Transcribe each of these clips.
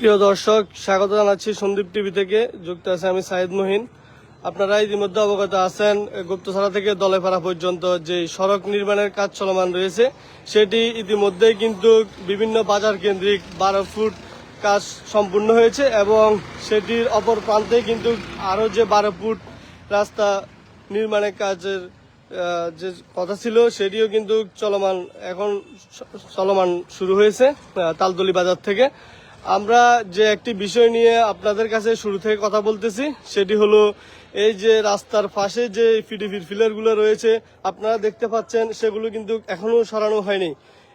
প্রিয় দর্শক, স্বাগত জানাচ্ছি সন্দীপ টিভি থেকে। যুক্ত আছে আমি সাইদ মহিন। আপনারা ইতিমধ্যে অবগত আছেন, গুপ্তছড়া থেকে দলেপাড়া পর্যন্ত যে সড়ক নির্মাণের কাজ চলমান রয়েছে, সেটি ইতিমধ্যেই কিন্তু বিভিন্ন বাজার কেন্দ্রিক 12 ফুট কাজ সম্পূর্ণ হয়েছে এবং সেটির অপর প্রান্তে কিন্তু আরও যে 12 ফুট রাস্তা নির্মাণের কাজের যে কথা ছিল সেটিও কিন্তু চলমান শুরু হয়েছে তালতলি বাজার থেকে। আমরা যে একটি বিষয় নিয়ে আপনাদের কাছে শুরু থেকে কথা বলতেছি, সেটি হলো এই যে রাস্তার পাশে যে পিডিপির ফিলারগুলো রয়েছে আপনারা দেখতে পাচ্ছেন, সেগুলো কিন্তু এখনো সরানো হয়নি।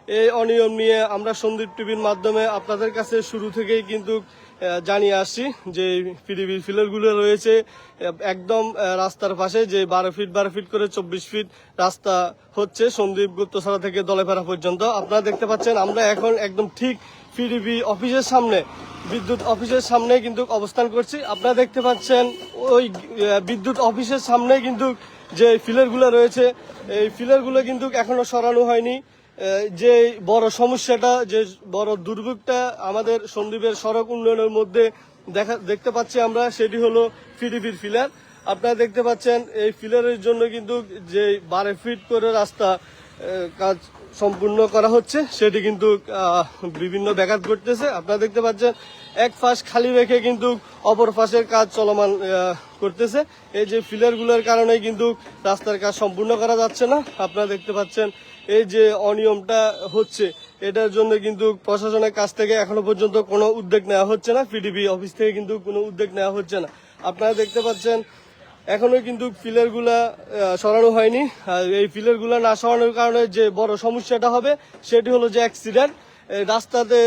এই অনিয়ম নিয়ে আমরা সন্দীপ টিভির মাধ্যমে আপনাদের কাছে শুরু থেকেই কিন্তু জানিয়ে আসছি যে পিডিপির ফিলারগুলো রয়েছে একদম রাস্তার পাশে, যে 12 ফিট করে 24 ফিট রাস্তা হচ্ছে সন্দীপ গুপ্তছড়া থেকে দলেপাড়া পর্যন্ত। আপনারা দেখতে পাচ্ছেন আমরা এখন একদম ঠিক পিডিপি অফিসের সামনে, বিদ্যুৎ অফিসের সামনে কিন্তু অবস্থান করছি। আপনারা দেখতে পাচ্ছেন ওই বিদ্যুৎ অফিসের সামনে কিন্তু যে ফিলারগুলো রয়েছে, এই ফিলারগুলো কিন্তু এখনো সরানো হয়নি। যে বড় সমস্যাটা, যে বড় দুর্ভোগটা আমাদের সন্দীপের সড়ক উন্নয়নের মধ্যে দেখতে পাচ্ছি আমরা, সেটি হলো পিডিপির ফিলার। আপনারা দেখতে পাচ্ছেন এই ফিলারের জন্য কিন্তু যে 12 ফিট করে রাস্তা কাজ সম্পূর্ণ করা হচ্ছে, সেটি কিন্তু বিভিন্ন ব্যাঘাত ঘটতেছে। আপনারা দেখতে পাচ্ছেন এক পাশ খালি রেখে কিন্তু অপর পাশের কাজ চলমান করতেছে। এই যে ফিলারগুলোর কারণে কিন্তু রাস্তার কাজ সম্পূর্ণ করা যাচ্ছে না। আপনারা দেখতে পাচ্ছেন এই যে অনিয়মটা হচ্ছে, এটার জন্য কিন্তু প্রশাসনের কাছ থেকে এখনো পর্যন্ত কোনো উদ্যোগ নেওয়া হচ্ছে না, পিডিপি অফিস থেকে কিন্তু কোনো উদ্যোগ নেওয়া হচ্ছে না। আপনারা দেখতে পাচ্ছেন এখনো কিন্তু ফিলারগুলা সরানো হয়নি। আর এই ফিলারগুলা না সরানোর কারণে যে বড় সমস্যাটা হবে সেটি হলো যে অ্যাক্সিডেন্ট। রাস্তাতে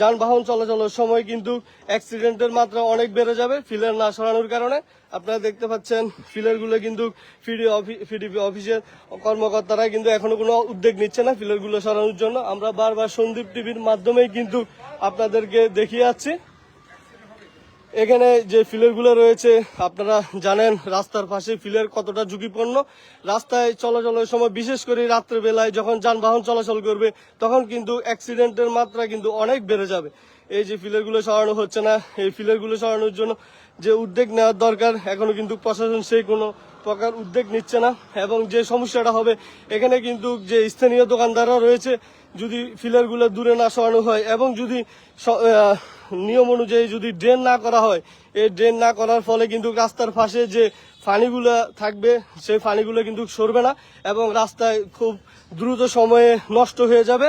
যানবাহন চলাচলের সময় কিন্তু অ্যাক্সিডেন্টের মাত্রা অনেক বেড়ে যাবে ফিলার না সরানোর কারণে। আপনারা দেখতে পাচ্ছেন ফিলারগুলো কিন্তু পিডিপি অফিসের কর্মকর্তারা কিন্তু এখনো কোনো উদ্যোগ নিচ্ছে না ফিলারগুলো সরানোর জন্য। আমরা বারবার সন্দীপ টিভির মাধ্যমেই কিন্তু আপনাদেরকে দেখিয়ে যাচ্ছি। এখানে যে ফিলারগুলো রয়েছে আপনারা জানেন রাস্তার পাশে ফিলার কতটা ঝুঁকিপূর্ণ। রাস্তায় চলাচলের সময়, বিশেষ করে রাত্রে বেলায় যখন যানবাহন চলাচল করবে, তখন কিন্তু অ্যাক্সিডেন্টের মাত্রা কিন্তু অনেক বেড়ে যাবে। এই যে ফিলারগুলো সরানো হচ্ছে না, এই ফিলারগুলো সরানোর জন্য যে উদ্যোগ নেওয়ার দরকার, এখনো কিন্তু প্রশাসন সেই কোনো প্রকার উদ্যোগ নিচ্ছে না। এবং যে সমস্যাটা হবে, এখানে কিন্তু যে স্থানীয় দোকানদাররা রয়েছে, যদি ফিলারগুলো দূরে না সরানো হয় এবং যদি নিয়ম অনুযায়ী যদি ড্রেন না করা হয়, এই ড্রেন না করার ফলে কিন্তু রাস্তার পাশে যে পানিগুলো থাকবে, সেই পানিগুলো কিন্তু সরবে না এবং রাস্তায় খুব দ্রুত সময়ে নষ্ট হয়ে যাবে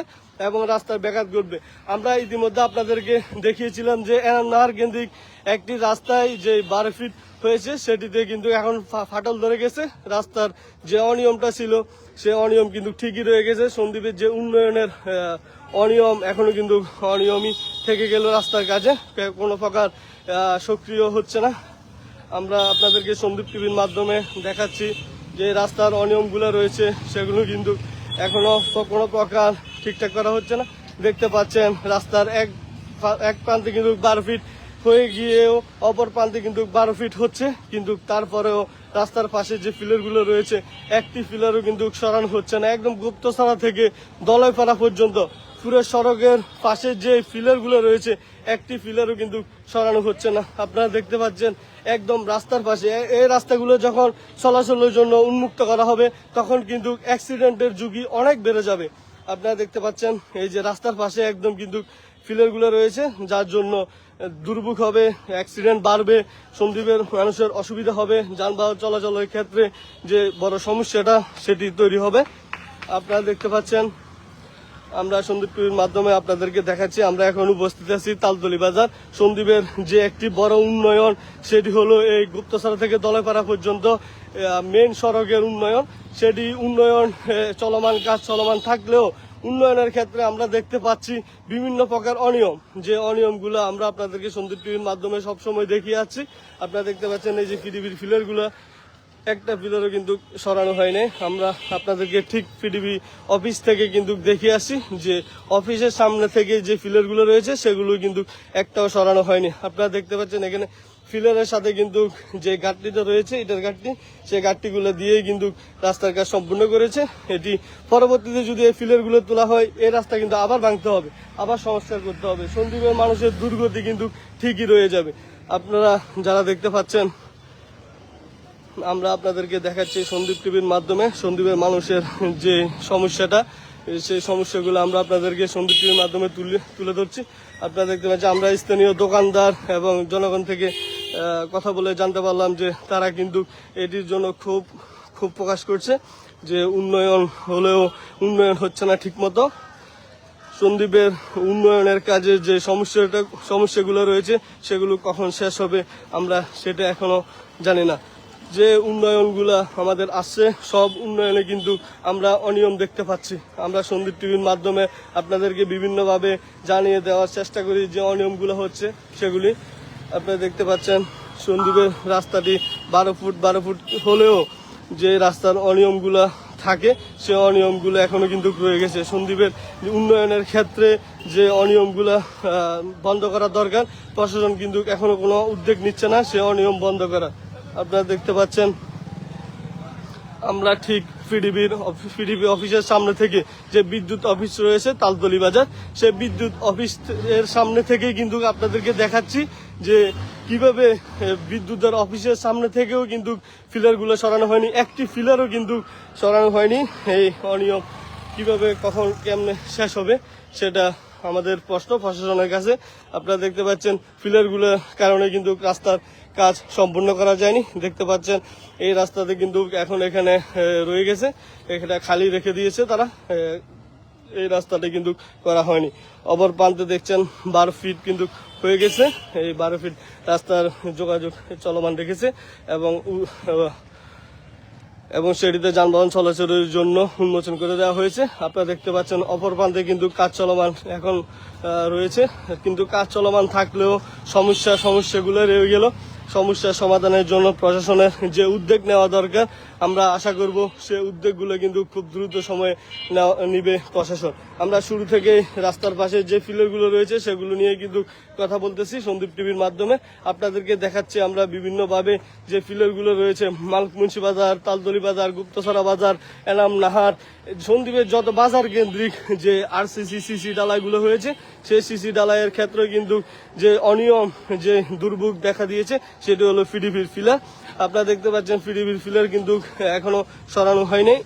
এবং রাস্তার ব্যাঘাত ঘটবে। আমরা ইতিমধ্যে আপনাদেরকে দেখিয়েছিলাম যে নাহার কেন্দ্রিক একটি রাস্তায় যে 12 ফিট হয়েছে, সেটিতে কিন্তু এখন ফাটল ধরে গেছে। রাস্তার যে অনিয়মটা ছিল, সে অনিয়ম কিন্তু ঠিকই রয়ে গেছে। সন্দীপের যে উন্নয়নের অনিয়ম এখনো কিন্তু অনিয়মই থেকে গেল, রাস্তার কাজে কোনো প্রকার সক্রিয় হচ্ছে না। আমরা আপনাদেরকে সন্দীপ টিভির মাধ্যমে দেখাচ্ছি যে রাস্তার অনিয়মগুলো রয়েছে, সেগুলো কিন্তু এখনো কোনো প্রকার ঠিকঠাক করা হচ্ছে না। দেখতে পাচ্ছেন রাস্তার এক প্রান্তে কিন্তু 12 ফিট হয়ে গিয়েও অপর প্রান্তে কিন্তু 12 ফিট হচ্ছে, কিন্তু তারপরেও রাস্তার পাশে যে ফিলারগুলো রয়েছে, একটি ফিলারও কিন্তু সরানো হচ্ছে না। একদম গুপ্তছড়া থেকে দলয়পাড়া পর্যন্ত পুরো সড়কের পাশে যে ফিলারগুলো রয়েছে, একটি ফিলারও কিন্তু সরানো হচ্ছে না। আপনারা দেখতে পাচ্ছেন একদম রাস্তার পাশে এই রাস্তাগুলো যখন চলাচলের জন্য উন্মুক্ত করা হবে, তখন কিন্তু অ্যাক্সিডেন্টের ঝুঁকি অনেক বেড়ে যাবে। আপনারা দেখতে পাচ্ছেন এই যে রাস্তার পাশে একদম কিন্তু ফিলারগুলো রয়েছে, যার জন্য দুর্ভোগ হবে, অ্যাক্সিডেন্ট বাড়বে, সন্দীপের মানুষের অসুবিধা হবে, যানবাহন চলাচলের ক্ষেত্রে যে বড় সমস্যাটা সেটি তৈরি হবে। আপনারা দেখতে পাচ্ছেন আমরা সন্দীপ টিভির মাধ্যমে আপনাদেরকে দেখাচ্ছি। আমরা এখন উপস্থিত আছি তালতলি বাজার। সন্দীপের যে একটি বড় উন্নয়ন, সেটি হলো এই গুপ্তছড়া থেকে দলেপাড়া পর্যন্ত মেন সড়কের উন্নয়ন। সেটি উন্নয়ন কাজ চলমান থাকলেও উন্নয়নের ক্ষেত্রে আমরা দেখতে পাচ্ছি বিভিন্ন প্রকার অনিয়ম, যে অনিয়মগুলো আমরা আপনাদেরকে সন্দীপ টিভির মাধ্যমে সবসময় দেখিয়ে যাচ্ছি। আপনারা দেখতে পাচ্ছেন এই যে পিডিবির ফিলারগুলো, একটা ফিলারও কিন্তু সরানো হয়নি। আমরা আপনাদেরকে ঠিক পিডিবি অফিস থেকে কিন্তু দেখিয়ে আসছি যে অফিসের সামনে থেকে যে ফিলারগুলো রয়েছে, সেগুলো কিন্তু একটাও সরানো হয়নি। আপনারা দেখতে পাচ্ছেন এখানে ফিলারের সাথে কিন্তু যে ঘাটতিটা রয়েছে ইটের ঘাটতি, সেই ঘাটতিগুলো দিয়েই কিন্তু রাস্তার কাজ সম্পূর্ণ করেছে। এটি পরবর্তীতে যদি এই ফিলারগুলো তোলা হয়, এই রাস্তা কিন্তু আবার ভাঙতে হবে, আবার সংস্কার করতে হবে। সন্দ্বীপের মানুষের দুর্গতি কিন্তু ঠিকই রয়ে যাবে। আপনারা যারা দেখতে পাচ্ছেন, আমরা আপনাদেরকে দেখাচ্ছি সন্দ্বীপ টিভির মাধ্যমে সন্দ্বীপের মানুষের যে সমস্যাটা, সেই সমস্যাগুলো আমরা আপনাদেরকে সন্দ্বীপ টিভির মাধ্যমে তুলে ধরছি। আপনারা দেখতে পাচ্ছেন, আমরা স্থানীয় দোকানদার এবং জনগণ থেকে কথা বলে জানতে পারলাম যে তারা কিন্তু এটির জন্য খুব প্রকাশ করছে যে উন্নয়ন হলেও উন্নয়ন হচ্ছে না ঠিক মতো। সন্দ্বীপের উন্নয়নের কাজে যে সমস্যাগুলো রয়েছে সেগুলো কখন শেষ হবে আমরা সেটা এখনো জানি না। যে উন্নয়নগুলা আমাদের আসছে, সব উন্নয়নে কিন্তু আমরা অনিয়ম দেখতে পাচ্ছি। আমরা সন্দ্বীপ টিভির মাধ্যমে আপনাদেরকে বিভিন্নভাবে জানিয়ে দেওয়ার চেষ্টা করি যে অনিয়মগুলো হচ্ছে সেগুলি। আপনারা দেখতে পাচ্ছেন সন্দ্বীপের রাস্তাটি 12 ফুট হলেও যে রাস্তার অনিয়মগুলা থাকে, সে অনিয়মগুলো এখনো কিন্তু রয়ে গেছে। সন্দ্বীপের উন্নয়নের ক্ষেত্রে যে অনিয়মগুলা বন্ধ করা দরকার, প্রশাসন কিন্তু এখনো কোনো উদ্যোগ নিচ্ছে না সে অনিয়ম বন্ধ করা। আপনারা দেখতে পাচ্ছেন, আমরা ঠিক পিডিবি অফিসের সামনে থেকে, যে বিদ্যুৎ অফিস রয়েছে তালতলি বাজার, সেই বিদ্যুৎ অফিসের সামনে থেকেই কিন্তু আপনাদেরকে দেখাচ্ছি যে কিভাবে বিদ্যুতের অফিসের সামনে থেকেও কিন্তু ফিলারগুলো সরানো হয়নি, একটি ফিলারও কিন্তু সরানো হয়নি। এই অনিয়ম কিভাবে কখন কেমনে শেষ হবে সেটা আমাদের প্রশ্ন প্রশাসনের কাছে। আপনারা দেখতে পাচ্ছেন ফিলারগুলোর কারণে কিন্তু রাস্তার কাজ সম্পূর্ণ করা যায়নি। দেখতে পাচ্ছেন এই রাস্তাতে কিন্তু এখন এখানে রয়ে গেছে, এখানে খালি রেখে দিয়েছে তারা, এই রাস্তাটা কিন্তু করা হয়নি। অপর প্রান্তে দেখছেন 12 ফিট কিন্তু হয়ে গেছে, এই 12 ফিট রাস্তার যোগাযোগ চলমান রেখেছে এবং সেটিতে যানবাহন চলাচলের জন্য উন্মোচন করে দেওয়া হয়েছে। আপনারা দেখতে পাচ্ছেন অপর প্রান্তে কিন্তু কাজ চলমান এখন রয়েছে, কিন্তু কাজ চলমান থাকলেও সমস্যাগুলো রয়ে গেল। সমস্যার সমাধানের জন্য প্রশাসনের যে উদ্যোগ নেওয়া দরকার, আমরা আশা করব সে উদ্যোগগুলো কিন্তু খুব দ্রুত সময়ে নিবে প্রশাসন। আমরা শুরু থেকে রাস্তার পাশে যে ফিলারগুলো রয়েছে সেগুলো নিয়ে কিন্তু কথা বলতেছি সন্দ্বীপ টিভির মাধ্যমে। আপনাদেরকে দেখাচ্ছি আমরা বিভিন্নভাবে যে ফিলারগুলো রয়েছে, মালকমুন্সি বাজার, তালতলি বাজার, গুপ্তছড়া বাজার, এনাম নাহার, সন্দ্বীপের যত বাজার কেন্দ্রিক যে আরসিসি সিসি ডালাগুলো হয়েছে, সেই সিসি ডালাইয়ের ক্ষেত্রে কিন্তু যে অনিয়ম, যে দুর্ভোগ দেখা দিয়েছে সেটি হলো পিডিবির ফিলার। আপনারা দেখতে পাচ্ছেন পিডিবির ফিলার কিন্তু এখনো সরানো হয়নি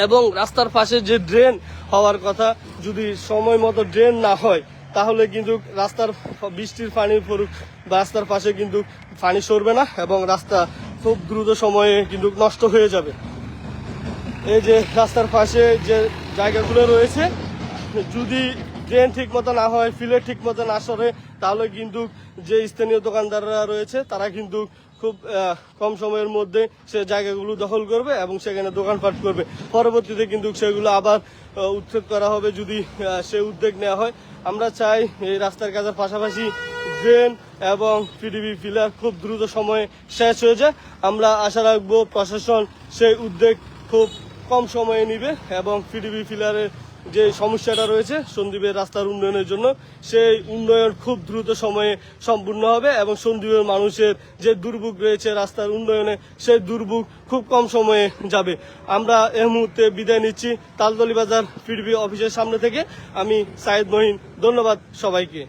এবং রাস্তার পাশে যে ড্রেন হওয়ার কথা, যদি সময় মতো ড্রেন না হয় তাহলে কিন্তু রাস্তার বৃষ্টির পানি পড়ুক, রাস্তার পাশে কিন্তু পানি সরবে না এবং রাস্তা খুব দ্রুত সময়ে কিন্তু নষ্ট হয়ে যাবে। এই যে রাস্তার পাশে যে জায়গাগুলো রয়েছে, যদি ড্রেন ঠিক মতো না হয়, ফিলার ঠিক মতো না সরে, তাহলে কিন্তু যে স্থানীয় দোকানদাররা রয়েছে তারা কিন্তু খুব কম সময়ের মধ্যে সে জায়গাগুলো দখল করবে এবং সেখানে দোকানপাট করবে। পরবর্তীতে কিন্তু সেগুলো আবার উচ্ছেদ করা হবে যদি সে উদ্যোগ নেওয়া হয়। আমরা চাই এই রাস্তার কাজের পাশাপাশি ড্রেন এবং পিডিবি ফিলার খুব দ্রুত সময়ে শেষ হয়ে যায়। আমরা আশা রাখবো প্রশাসন সেই উদ্যোগ খুব কম সময়ে নিবে এবং পিডিবি ফিলারের যে সমস্যাটা রয়েছে সন্দ্বীপের রাস্তার উন্নয়নের জন্য, সেই উন্নয়ন খুব দ্রুত সময়ে সম্পূর্ণ হবে এবং সন্দ্বীপের মানুষের যে দুর্ভোগ রয়েছে রাস্তার উন্নয়নে, সেই দুর্ভোগ খুব কম সময়ে যাবে। আমরা এই মুহূর্তে বিদায় নিচ্ছি তালতলি বাজার পিডিবি অফিসের সামনে থেকে। আমি সাইদ মহিন, ধন্যবাদ সবাইকে।